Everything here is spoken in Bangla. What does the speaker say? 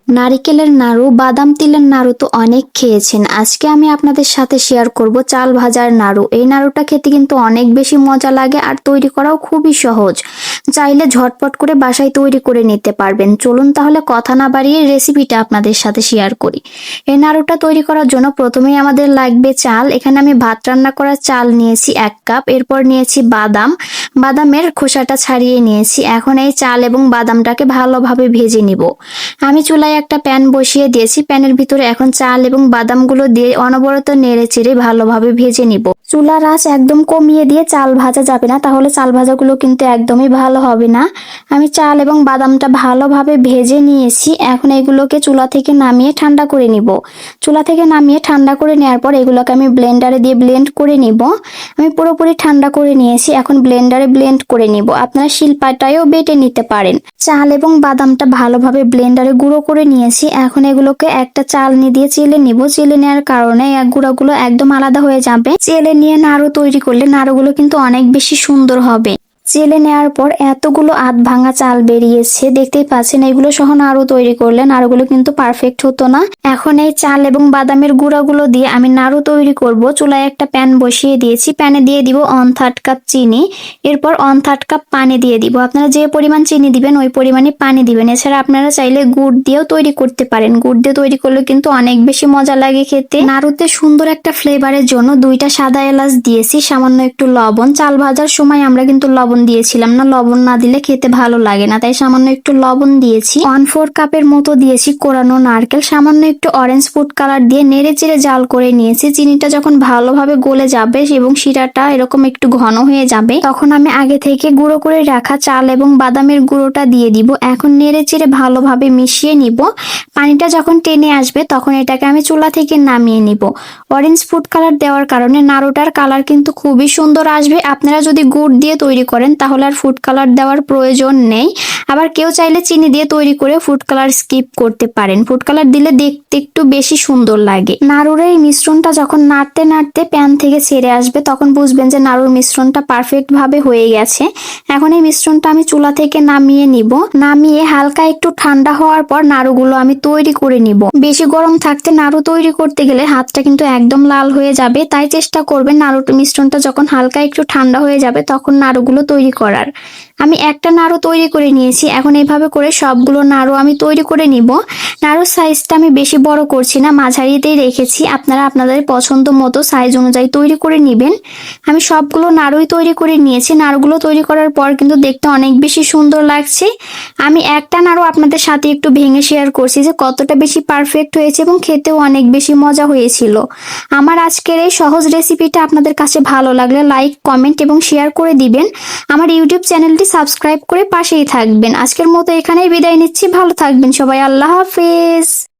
নারিকেলের নাড়ু, বাদাম তিলের নাড়ু তো অনেক খেয়েছেন। আজকে আমি আপনাদের সাথে শেয়ার করব চাল ভাজার নাড়ু। এই নাড়ুটা খেতে কিন্তু অনেক বেশি মজা লাগে আর তৈরি করাও খুবই সহজ। চাইলে ঝটপট করে বাসায় তৈরি করে নিতে পারবেন। চলুন তাহলে কথা না বাড়িয়ে রেসিপিটা আপনাদের সাথে শেয়ার করি। এই নাড়ুটা তৈরি করার জন্য প্রথমেই আমাদের লাগবে চাল। এখানে আমি ভাত রান্না করার চাল নিয়েছি 1 কাপ। এরপর নিয়েছি বাদাম, বাদামের খোসাটা ছাড়িয়ে নিয়েছি। এখন এই চাল এবং বাদামটাকে ভালোভাবে ভেজে নিব। আমি চুলায় একটা প্যান বসিয়ে দিয়েছি। প্যানের ভিতরে এখন চাল এবং বাদামগুলো দিয়ে অনবরত নেড়ে চেড়ে ভালোভাবে ভেজে নিব। চুলার আঁচ একদম কমিয়ে দিয়ে চাল ভাজা যাবে না, তাহলে চাল ভাজাগুলো কিন্তু একদমই ভালো হবে না। আমি চাল এবং বাদামটা ভালোভাবে ভেজে নিয়েছি। এখন এগুলোকে চুলা থেকে নামিয়ে ঠান্ডা করে নিব। চুলা থেকে নামিয়ে ঠান্ডা করে নেওয়ার পর এগুলোকে আমি ব্লেন্ডারে দিয়ে ব্লেন্ড করে নিব। আমি পুরোপুরি ঠান্ডা করে নিয়েছি। এখন ব্লেন্ডারে ব্লেন্ড করে নিব। আপনারা শিলপাটায়ও বেটে নিতে পারেন। চাল এবং বাদামটা ভালোভাবে ব্লেন্ডারে গুঁড়ো করে নিয়েছি। এখন এগুলোকে একটা চালনি দিয়ে চেলে নিব। চেলে নেওয়ার কারণে গুঁড়াগুলো একদম আলাদা হয়ে যাবে। চেলে নিয়ে নাড়ু তৈরি করলে নাড়ুগুলো কিন্তু অনেক বেশি সুন্দর হবে। চেলে নেওয়ার পর এতগুলো আধ ভাঙা চাল বেরিয়েছে, দেখতেই পাচ্ছেন। এগুলো সহ নাড়ু তৈরি করলে নাড়ুগুলো কিন্তু পারফেক্ট হতো না। এখন এই চাল এবং বাদামের গুঁড়াগুলো দিয়ে আমি নাড়ু তৈরি করব। চুলায় একটা প্যান বসিয়ে দিয়েছি। প্যানে দিয়ে দিব 1/3 কাপ চিনি। এরপর 1/3 কাপ পানি দিয়ে দিব। আপনারা যে পরিমাণ চিনি দিবেন ওই পরিমাণে পানি দিবেন। এছাড়া আপনারা চাইলে গুড় দিয়েও তৈরি করতে পারেন। গুড় দিয়ে তৈরি করলে কিন্তু অনেক বেশি মজা লাগে খেতে। নাড়ুতে সুন্দর একটা ফ্লেভারের জন্য 2টা সাদা এলাচ দিয়েছি, সামান্য একটু লবণ। চাল ভাজার সময় আমরা কিন্তু লবণ দিয়েছিলাম না, লবণ না দিলে খেতে ভালো লাগে না, তাই সামান্য একটু লবণ দিয়েছি। 1/4 কাপের মতো দিয়েছি কোরানো নারকেল। সামান্য একটু অরেঞ্জ ফুড কালার দিয়ে নেড়ে চেড়ে জাল করে নিয়েছি। চিনিটা যখন ভালোভাবে গলে যাবে এবং শিরাটা এরকম একটু ঘন হয়ে যাবে, তখন আমি আগে থেকে গুঁড়ো করে রাখা চাল এবং বাদামের গুঁড়োটা দিয়ে দিব। এখন নেড়ে চেড়ে ভালোভাবে মিশিয়ে নিব। পানিটা যখন টেনে আসবে তখন এটাকে আমি চুলা থেকে নামিয়ে নিব। অরেঞ্জ ফুড কালার দেওয়ার কারণে নাড়ুটার কালার কিন্তু খুবই সুন্দর আসবে। আপনারা যদি গুড় দিয়ে তৈরি করেন তাহলে আর ফুড কালার দেওয়ার প্রয়োজন নেই। আবার কেউ চাইলে চিনি দিয়ে তৈরি করে ফুড কালার স্কিপ করতে পারেন। ফুড কালার দিলে দেখতে একটু বেশি সুন্দর লাগে। নাড়ুর এই মিশ্রণটা যখন নাড়তে নাড়তে প্যান থেকে ছেড়ে আসবে তখন বুঝবেন যে নাড়ুর মিশ্রণটা পারফেক্ট ভাবে হয়ে গেছে। এখন এই মিশ্রণটা আমি চুলা থেকে নামিয়ে নিব। নামিয়ে হালকা একটু ঠান্ডা হওয়ার পর নাড়ুগুলো আমি তৈরি করে নিব। বেশি গরম থাকতে নাড়ু তৈরি করতে গেলে হাতটা কিন্তু একদম লাল হয়ে যাবে, তাই চেষ্টা করবেন নাড়ুর মিশ্রণটা যখন হালকা একটু ঠান্ডা হয়ে যাবে তখন নাড়ুগুলো তৈরি করার। আমি একটা নাড়ু তৈরি করে নিয়েছি। এখন এইভাবে করে সবগুলো নাড়ু আমি তৈরি করে নিব। নাড়ুর সাইজটা আমি বেশি বড় করছি না, মাঝারিতেই রেখেছি। আপনারা আপনাদের পছন্দ মতো সাইজ অনুযায়ী তৈরি করে নেবেন। আমি সবগুলো নাড়ুই তৈরি করে নিয়েছি। নাড়ুগুলো তৈরি করার পর কিন্তু দেখতে অনেক বেশি সুন্দর লাগছে। আমি একটা নাড়ু আপনাদের সাথে একটু ভেঙে শেয়ার করছি যে কতটা বেশি পারফেক্ট হয়েছে এবং খেতেও অনেক বেশি মজা হয়েছিল। আমার আজকের এই সহজ রেসিপিটা আপনাদের কাছে ভালো লাগলে লাইক, কমেন্ট এবং শেয়ার করে দিবেন। আমার ইউটিউব চ্যানেলটি সাবস্ক্রাইব করে পাশেই থাকবেন। আজকের মতো এখানেই বিদায় নিচ্ছি। ভালো থাকবেন সবাই। আল্লাহ হাফেজ।